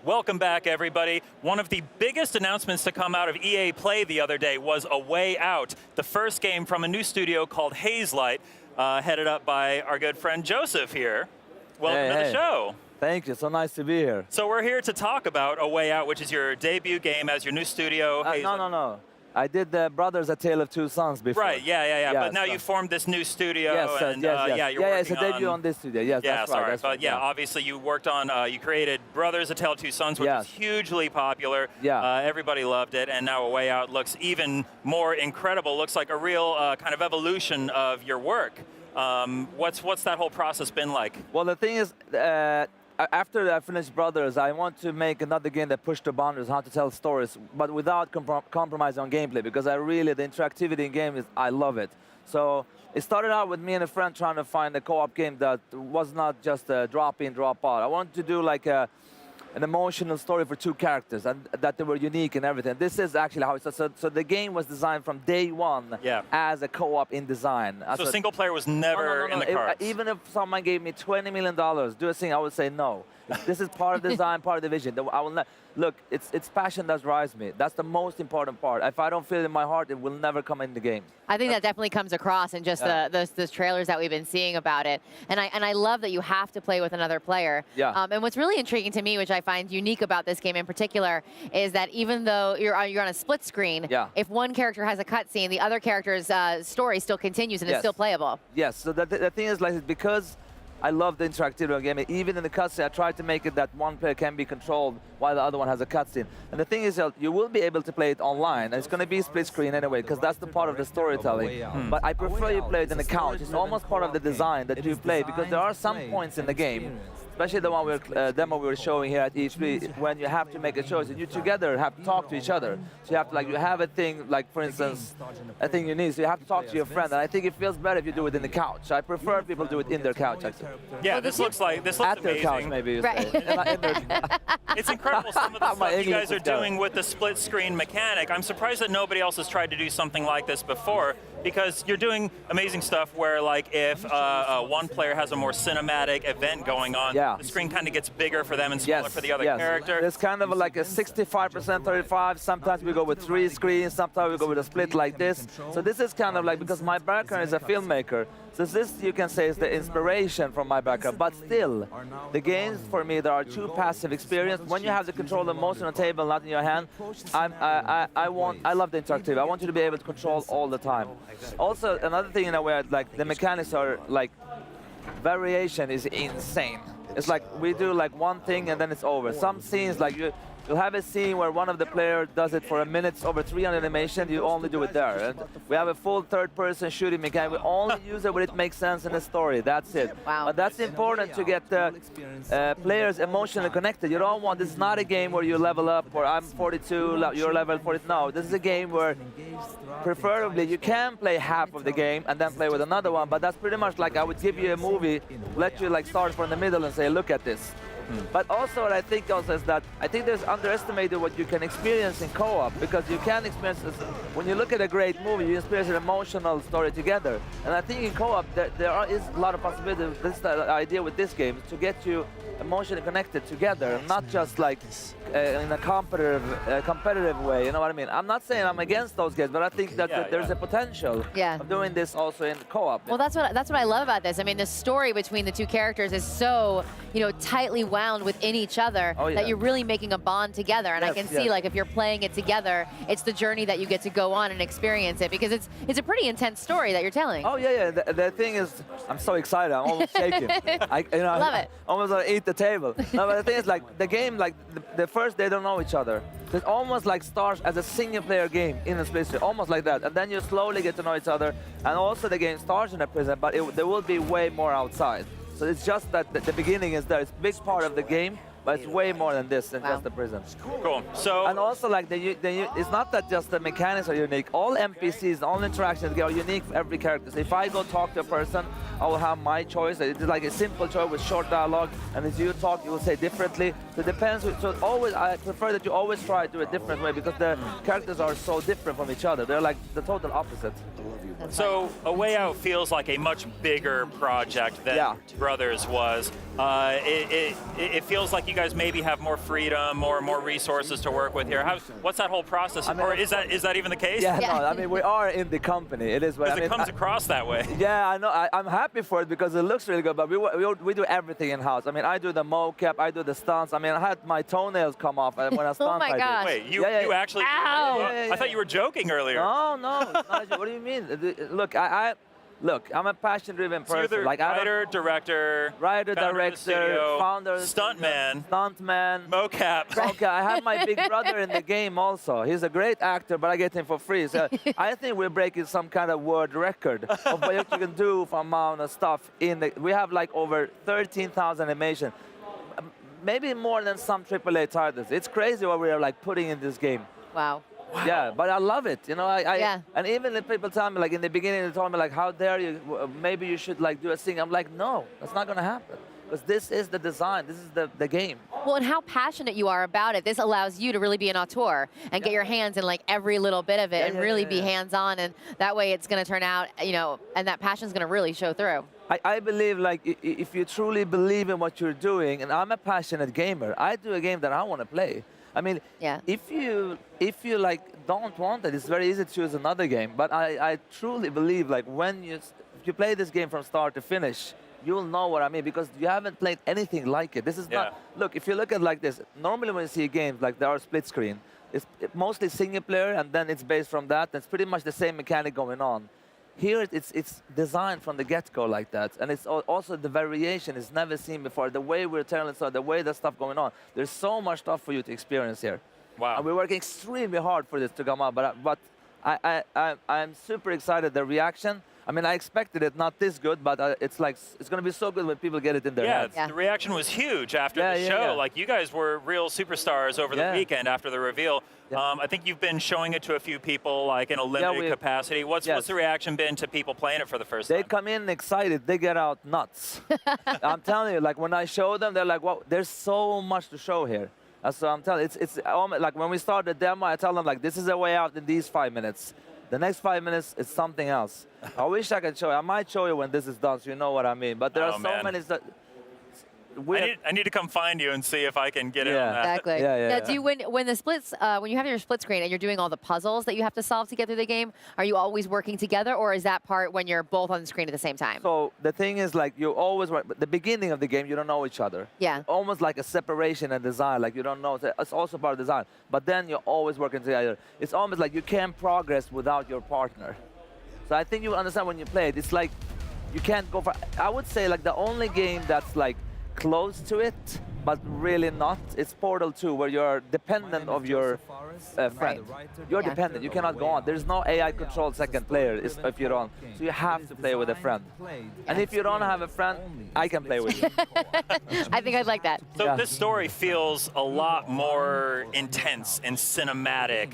Welcome back, everybody. One of the biggest announcements to come out of EA Play the other day was A Way Out, the first game from a new studio called Hazelight, headed up by our good friend Joseph here. Welcome to the show. Thank you. So nice to be here. So we're here to talk about A Way Out, which is your debut game as your new studio. No. I did the Brothers: A Tale of Two Sons before. Right, yeah. But now you formed this new studio. Yes, and, yes. You're working it's a debut on this studio. Yes, that's right. But obviously you worked on, you created Brothers: A Tale of Two Sons, which was hugely popular. Yeah. Everybody loved it, and now A Way Out looks even more incredible. Looks like a real kind of evolution of your work. What's that whole process been like? Well, the thing is, after I finished Brothers, I want to make another game that pushed the boundaries, how to tell stories, but without compromising on gameplay, because the interactivity in games, I love it. So it started out with me and a friend trying to find a co-op game that was not just a drop-in, drop-out. I wanted to do like an emotional story for two characters, and that they were unique and everything. This is actually how it started. So the game was designed from day one as a co-op in design. So single player was never in the cards? Even if someone gave me $20 million, do a thing, I would say no. This is part of the design, part of the vision. I will not. Look, it's passion that drives me. That's the most important part. If I don't feel it in my heart, it will never come in the game. I think that definitely comes across in just those trailers that we've been seeing about it. And I love that you have to play with another player. Yeah. And what's really intriguing to me, which I find unique about this game in particular, is that even though you're on a split screen, if one character has a cutscene, the other character's story still continues and is still playable. Yes. So the thing is, like, because I love the interactivity of the game. Even in the cutscene, I try to make it that one player can be controlled while the other one has a cutscene. And the thing is, you will be able to play it online. And it's going to be split screen anyway, because that's the part of the storytelling. But I prefer you play it in the couch. It's almost part of the design that you play, because there are some points in the game, especially the one demo we were showing here at E3, when you have to make a choice, and you together have to talk to each other. So you have to, you have a thing, like, for instance, a thing you need, so you have to talk to your friend, and I think it feels better if you do it in the couch. I prefer people do it in their couch, actually. Yeah, this looks amazing. At their couch, maybe you say. It's incredible some of the stuff you guys are doing with the split screen mechanic. I'm surprised that nobody else has tried to do something like this before, because you're doing amazing stuff where, like, if one player has a more cinematic event going on, the screen kind of gets bigger for them and smaller for the other character. It's kind of like a 65%, 35. Sometimes we go with 3 screens, sometimes we go with a split like this. So this is kind of like, because my background is a filmmaker, so this, you can say, is the inspiration from my background. But still, the games, for me, there are two passive experiences. When you have the controller most on the table, not in your hand, I love the interactivity. I want you to be able to control all the time. Also, another thing in a way, like, the mechanics are, like, variation is insane. It's like we do like one thing and then it's over. Some scenes, like you'll have a scene where one of the players does it for a minute, over 300 animation, you only do it there. And we have a full third-person shooting mechanic. We only use it when it makes sense in the story. That's it. Wow. But that's important to get the players emotionally connected. You don't want, this is not a game where you level up, or I'm 42, you're level 40. No, this is a game where preferably you can play half of the game and then play with another one, but that's pretty much like I would give you a movie, let you like start from the middle and say, look at this. But also what I think also is that I think there's underestimated what you can experience in co-op, because you can experience this, when you look at a great movie, you experience an emotional story together. And I think in co-op there is a lot of possibilities. This is the idea with this game, to get you emotionally connected together, and not just like in a competitive way, you know what I mean? I'm not saying I'm against those games, but I think that there's a potential of doing this also in co-op. Well, that's what I love about this. I mean, the story between the two characters is so, tightly wound within each other that you're really making a bond together. And I can see, like, if you're playing it together, it's the journey that you get to go on and experience it, because it's a pretty intense story that you're telling. Oh yeah. The thing is, I'm so excited. I'm almost shaking. Love it. Almost want to eat the table. No, but the thing is, like, the game, like the first they don't know each other. It almost like starts as a single-player game in a split screen, almost like that, and then you slowly get to know each other. And also the game starts in a prison, but there will be way more outside. So it's just that the beginning is there. It's a big part of the game, but it's way more than this than Wow. just the prison. Cool. So And also, like, it's not that just the mechanics are unique. All NPCs, all interactions are unique for every character. So if I go talk to a person, I will have my choice. It's like a simple choice with short dialogue, and as you talk, you will say differently. So it depends. So always, I prefer that you always try to do it a different way because the characters are so different from each other. They're like the total opposite. So A Way Out feels like a much bigger project than Yeah. Brothers was. It feels like you guys maybe have more freedom, more resources to work with here. What's that whole process? I mean, or is that even the case? Yeah, Yeah. no, I mean, we are in the company. It is what I Because mean. it comes across that way. Yeah, I know. I'm happy for it because it looks really good, but we do everything in-house. I mean, I do the mocap, I do the stunts. I mean, I had my toenails come off when I stunt. my I did. gosh. Wait, you actually? Ow. Yeah. I thought you were joking earlier. No, it's not, what do you mean? Look, I'm a passion-driven So you're person. the Like, writer, director, writer, founder of the studio, director, founder, stuntman, stuntman. mocap. Okay, I have my big brother in the game also. He's a great actor, but I get him for free. So I think we're breaking some kind of world record of what you can do for amount of stuff. We have like over 13,000 animation, maybe more than some AAA titles. It's crazy what we are like putting in this game. Wow. Yeah, but I love it. You know, Yeah. And even if people tell me, like in the beginning, they told me like, how dare you? Maybe you should like do a thing. I'm like, no, that's not gonna happen. Because this is the design. This is the game. Well, and how passionate you are about it. This allows you to really be an auteur and get your hands in like every little bit of it and really be hands-on. And that way it's going to turn out, you know, and that passion's going to really show through. I believe like if you truly believe in what you're doing, and I'm a passionate gamer, I do a game that I want to play. I mean, Yeah. if you like don't want it, it's very easy to choose another game. But I truly believe like if you play this game from start to finish, you'll know what I mean because you haven't played anything like it. This is not. Look, if you look at like this, normally when you see games like they are split screen, it's mostly single player and then it's based from that. It's pretty much the same mechanic going on. Here it's designed from the get-go like that, and it's also the variation is never seen before. The way we're telling story, the way there's stuff going on. There's so much stuff for you to experience here. Wow. And we're working extremely hard for this to come out, but I'm super excited. The reaction. I mean, I expected it not this good, but it's going to be so good when people get it in their heads. Yeah. The reaction was huge after the show. Yeah. Like, you guys were real superstars over the weekend after the reveal. Yeah. I think you've been showing it to a few people, like, in a limited capacity. What's the reaction been to people playing it for the first time? They come in excited. They get out nuts. I'm telling you, like, when I show them, they're like, wow, there's so much to show here. So I'm telling you, it's like, when we start the demo, I tell them, like, this is a way out in these 5 minutes. The next 5 minutes is something else. I wish I could show you. I might show you when this is done, so you know what I mean. But there are so many that. I need to come find you and see if I can get in on that. Exactly. Now, do you when the splits when you have your split screen and you're doing all the puzzles that you have to solve to get through the game? Are you always working together, or is that part when you're both on the screen at the same time? So the thing is, like, you always work. But the beginning of the game, you don't know each other. Yeah. Almost like a separation in design. Like you don't know. It's also part of design. But then you're always working together. It's almost like you can't progress without your partner. So I think you understand when you play it. It's like you can't go for. I would say like the only game that's like close to it, but really not. It's Portal 2, where you're dependent of your friend. You're dependent. You cannot go on. There's no AI-controlled second player if you're on. So you have to play with a friend. And if you don't have a friend, I can play with you. I think I'd like that. So this story feels a lot more intense and cinematic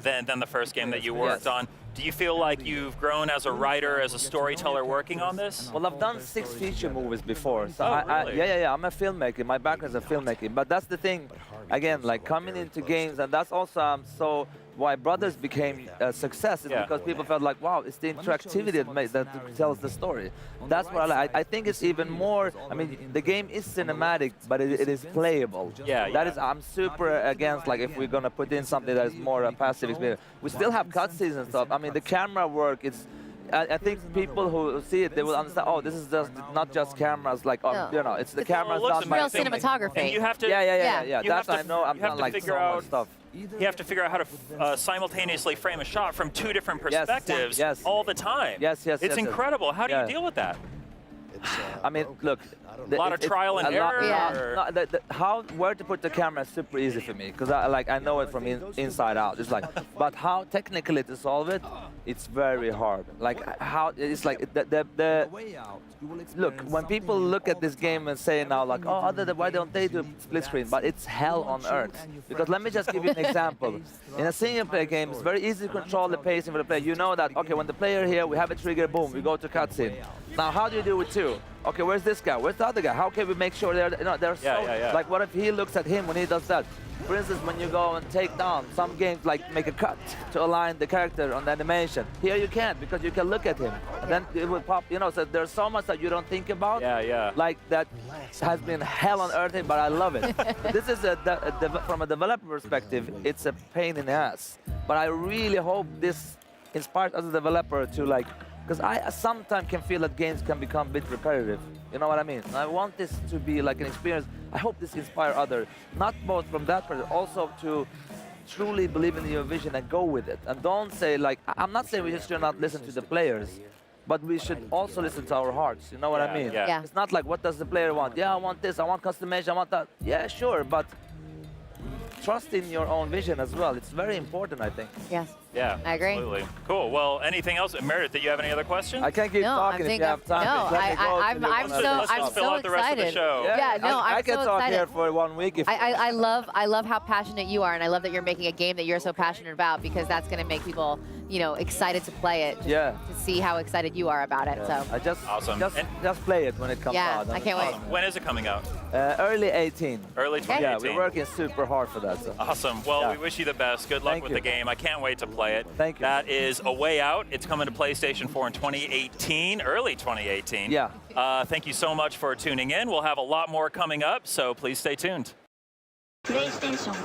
than the first game that you worked on. Do you feel like you've grown as a writer, as a storyteller working on this? Well, I've done 6 feature movies before. So really? yeah, I'm a filmmaker. My background is a filmmaking. But that's the thing, again, like coming into games, and that's also so why Brothers became a success is because people felt like, wow, it's the interactivity that tells the story. That's what I like. I think it's even more, I mean, the game is cinematic, but it is playable. That is, I'm super against, like, if we're going to put in something that is more a passive experience. We still have cutscenes and stuff. I mean, the camera work, it's, I think people who see it, they will understand, oh, this is just not just cameras, like, you know, it's the cameras. It's real cinematography. And you have to, that's I know. I'm not like figure so out much stuff. You have to figure out how to simultaneously frame a shot from 2 different perspectives all the time. Yes. It's incredible. How do you deal with that? I mean, look, A lot of trial and error. Where to put the camera is super easy for me because I know it from inside out. It's like, but how technically to solve it, it's very hard. Like how it's like look, when people look at this game and say now like, oh, why don't they do split screen? But it's hell on earth. Because let me just give you an example. In a single player game, it's very easy to control the pacing for the player. You know that, okay, when the player here, we have a trigger, boom, we go to cutscene. Now, how do you do with two? Okay, where's this guy? Where's the other guy? How can we make sure they're like, what if he looks at him when he does that? For instance, when you go and take down, some games like make a cut to align the character on the animation. Here you can't because you can look at him. And then it will pop, so there's so much that you don't think about. Like that has been hell on earth, but I love it. This is from a developer perspective, it's a pain in the ass. But I really hope this inspires as a developer to like, because I sometimes can feel that games can become a bit repetitive. You know what I mean? And I want this to be like an experience. I hope this inspires others, not both from that person, also to truly believe in your vision and go with it. And don't say like, I'm not saying we should not listen to the players, but we should also listen to our hearts. You know what I mean? Yeah. It's not like, what does the player want? Yeah, I want this, I want customization, I want that. Yeah, sure, but trust in your own vision as well. It's very important, I think. Yes. Yeah, I agree. Absolutely. Cool. Well, anything else? Meredith, do you have any other questions? I can't keep talking if you have time. I'm so excited. I can talk here for 1 week. If I love how passionate you are, and I love that you're making a game that you're so passionate about, because that's going to make people, excited to play it. To see how excited you are about it. So I just play it when it comes out. I can't wait. When is it coming out? Early 18. Early 2018. Yeah, we're working super hard for that. So. Awesome. Well, we wish you the best. Good luck with the game. I can't wait to play it. Thank you. That is A Way Out. It's coming to PlayStation 4 in 2018, early 2018. Yeah. Thank you so much for tuning in. We'll have a lot more coming up, so please stay tuned. PlayStation